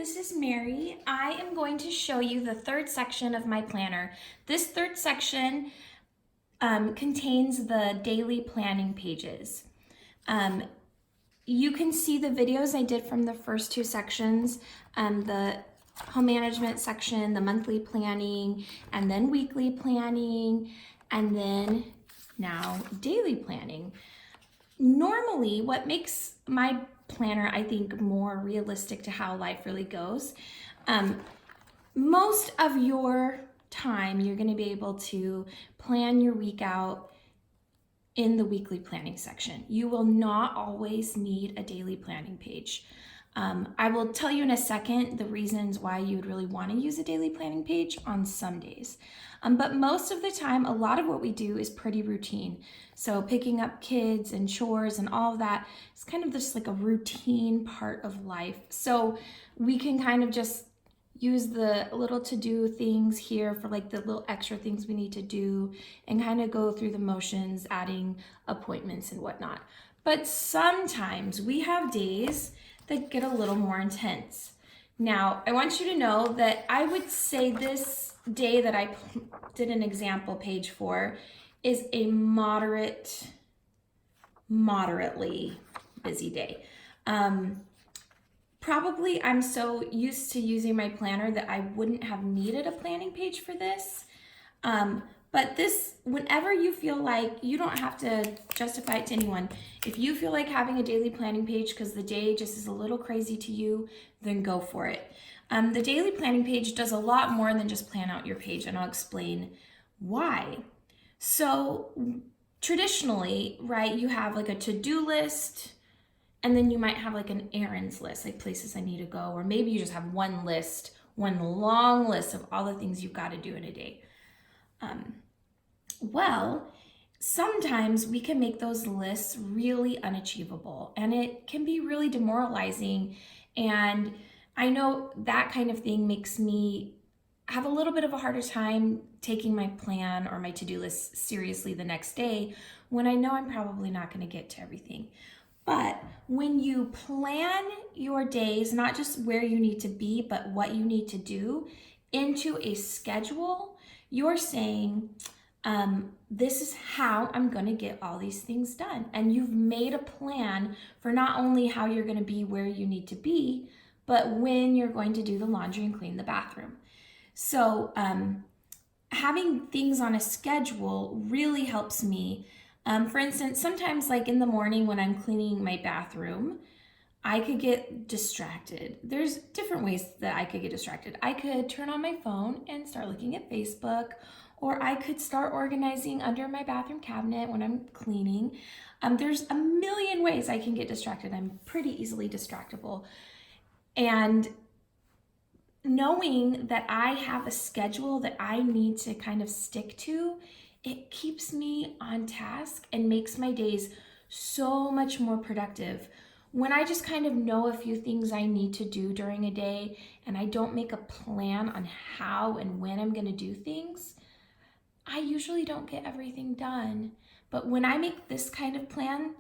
this is Mary. I am going to show you the third section of my planner. This third section contains the daily planning pages. You can see the videos I did from the first two sections, the home management section, the monthly planning, and then weekly planning, and then now daily planning. Normally, what makes my planner, I think, more realistic to how life really goes, most of your time you're going to be able to plan your week out in the weekly planning section. You will not always need a daily planning page. I will tell you in a second the reasons why you would really want to use a daily planning page on some days. But most of the time, a lot of what we do is pretty routine. So picking up kids and chores and all of that is kind of just like a routine part of life. So we can kind of just use the little to-do things here for like the little extra things we need to do and kind of go through the motions, adding appointments and whatnot. But sometimes we have days that get a little more intense. Now, I want you to know that I would say this day that I did an example page for is a moderately busy day. Probably I'm so used to using my planner that I wouldn't have needed a planning page for this. But this, whenever you feel like, you don't have to justify it to anyone. If you feel like having a daily planning page because the day just is a little crazy to you, then go for it. The daily planning page does a lot more than just plan out your page, and I'll explain why. So traditionally, right, you have like a to-do list, and then you might have like an errands list, like places I need to go, or maybe you just have one list, one long list of all the things you've got to do in a day. Well, sometimes we can make those lists really unachievable, and it can be really demoralizing. And I know that kind of thing makes me have a little bit of a harder time taking my plan or my to-do list seriously the next day when I know I'm probably not going to get to everything. But when you plan your days, not just where you need to be, but what you need to do into a schedule, you're saying, this is how I'm going to get all these things done. And you've made a plan for not only how you're going to be where you need to be, but when you're going to do the laundry and clean the bathroom. So having things on a schedule really helps me. For instance, sometimes like in the morning when I'm cleaning my bathroom, I could get distracted. There's different ways that I could get distracted. I could turn on my phone and start looking at Facebook, or I could start organizing under my bathroom cabinet when I'm cleaning. There's a million ways I can get distracted. I'm pretty easily distractible. And knowing that I have a schedule that I need to kind of stick to, it keeps me on task and makes my days so much more productive. When I just kind of know a few things I need to do during a day and I don't make a plan on how and when I'm going to do things, I usually don't get everything done. But when I make this kind of plan,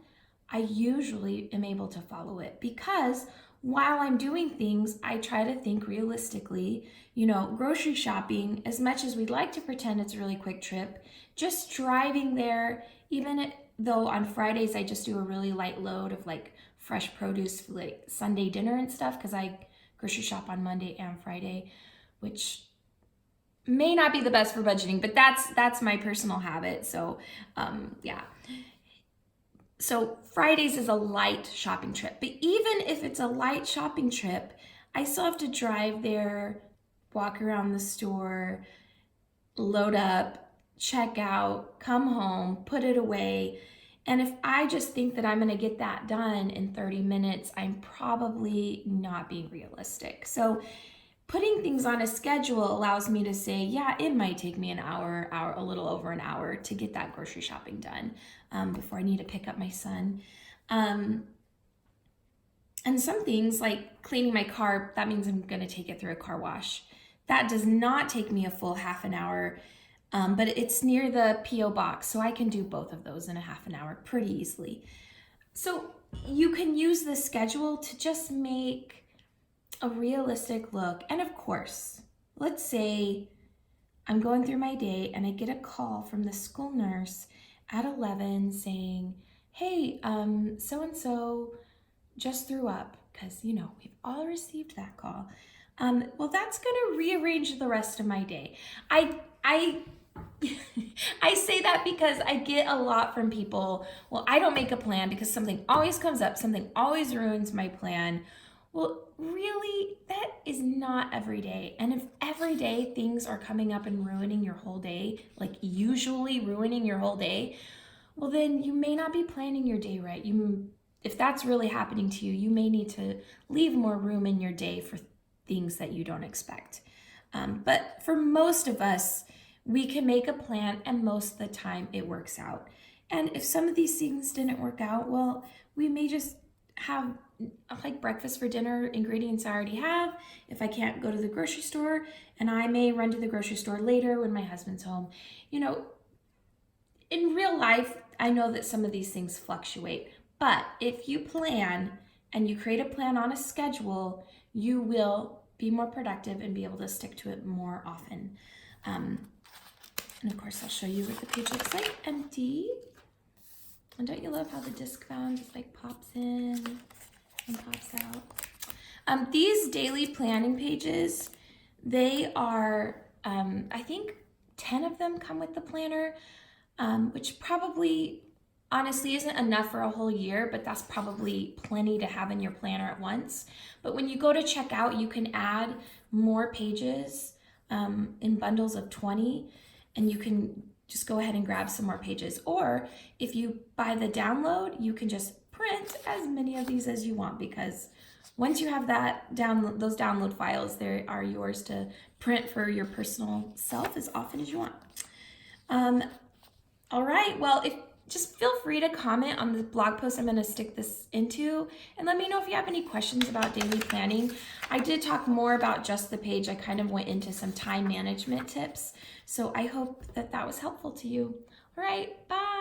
I usually am able to follow it, because while I'm doing things, I try to think realistically. You know, grocery shopping, as much as we'd like to pretend it's a really quick trip, just driving there, even though on Fridays I just do a really light load of like fresh produce for like Sunday dinner and stuff, because I grocery shop on Monday and Friday, which may not be the best for budgeting, but that's my personal habit. So yeah. So Fridays is a light shopping trip, but even if it's a light shopping trip, I still have to drive there, walk around the store, load up, check out, come home, put it away. And if I just think that I'm going to get that done in 30 minutes, I'm probably not being realistic. So putting things on a schedule allows me to say, yeah, it might take me an hour, a little over an hour to get that grocery shopping done before I need to pick up my son. And some things like cleaning my car, that means I'm going to take it through a car wash. That does not take me a full half an hour, but it's near the P.O. box, so I can do both of those in a half an hour pretty easily. So you can use the schedule to just make a realistic look. And of course, let's say I'm going through my day and I get a call from the school nurse at 11 saying, hey, so-and-so just threw up, because, you know, we've all received that call. Well, that's going to rearrange the rest of my day. I I say that because I get a lot from people, well, I don't make a plan because something always comes up, something always ruins my plan. Well, really, that is not every day. And if every day things are coming up and ruining your whole day, like usually ruining your whole day, well, then you may not be planning your day right. If that's really happening to you, you may need to leave more room in your day for things that you don't expect. But for most of us, we can make a plan, and most of the time it works out. And if some of these things didn't work out, well, we may just have like breakfast for dinner, ingredients I already have. If I can't go to the grocery store, and I may run to the grocery store later when my husband's home. You know, in real life, I know that some of these things fluctuate, but if you plan and you create a plan on a schedule, you will be more productive and be able to stick to it more often. And of course, I'll show you what the page looks like empty. And don't you love how the disc bound just like pops in and pops out? These daily planning pages, they are, I think 10 of them come with the planner, which probably honestly isn't enough for a whole year, but that's probably plenty to have in your planner at once. But when you go to check out, you can add more pages in bundles of 20, and you can just go ahead and grab some more pages. Or if you buy the download, you can just print as many of these as you want, because once you have those download files, they are yours to print for your personal self as often as you want. All right, well, just feel free to comment on the blog post I'm going to stick this into, and let me know if you have any questions about daily planning. I did talk more about just the page. I kind of went into some time management tips, so I hope that was helpful to you. All right, bye.